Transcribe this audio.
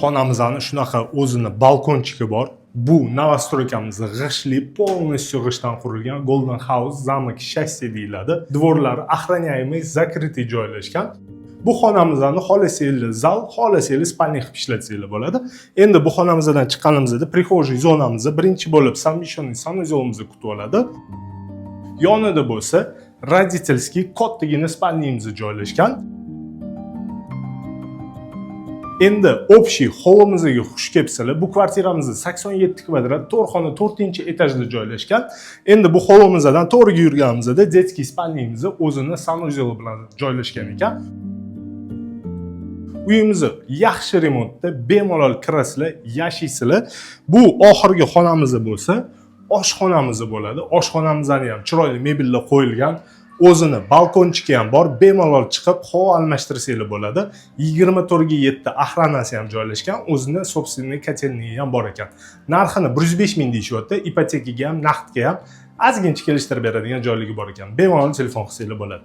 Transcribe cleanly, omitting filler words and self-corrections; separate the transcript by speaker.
Speaker 1: Xonamizning shunaqa o'zini balkonchigi bor. Bu novostroykamizni g'ishtli, полностью g'ishtdan qurilgan Golden House zamok shassi deyiladi. Dvorlari охраняемый, закрытый joylashgan. Bu xonamizning xolaseli zal, xolaseli spalniy qilib ishlatsanglar bo'ladi. Endi bu xonamizdan chiqqanimizda prixожий zonamiz birinchi bo'lib совмещенный sanuzelimizni kutib oladi. Yonida bo'lsa родительский kattagina spalniyimiz joylashgan. Endi общий hollimizga xush kelibsizlar. Bu kvartiramiz 87 kvadrat, 4 xona 4-etajda joylashgan. Endi bu hollimizdan to'g'riga yurganimizda детский spalniyimiz o'zini sanuzel bilan joylashgan ekan. Uyimiz yaxshi remontda, bemalol kirasizlar, yashaysizlar. Bu oxirgi xonamiz bo'lsa, oshxonamiz bo'ladi. Oshxonamizda ham chiroyli mebellar qo'yilgan. O'zini balkonchiki ham bor, bemalol chiqib havo almashtirsanglar bo'ladi. 24/7 охранasi ham joylashgan, o'zini собственный kotelniyi ham bor ekan. Narxini 105 ming deyishyapti, ipotekaga ham, naqdga ham ozgincha kelishtirib beradigan joyligi bor ekan. Bemalol telefon qilsanglar bo'ladi.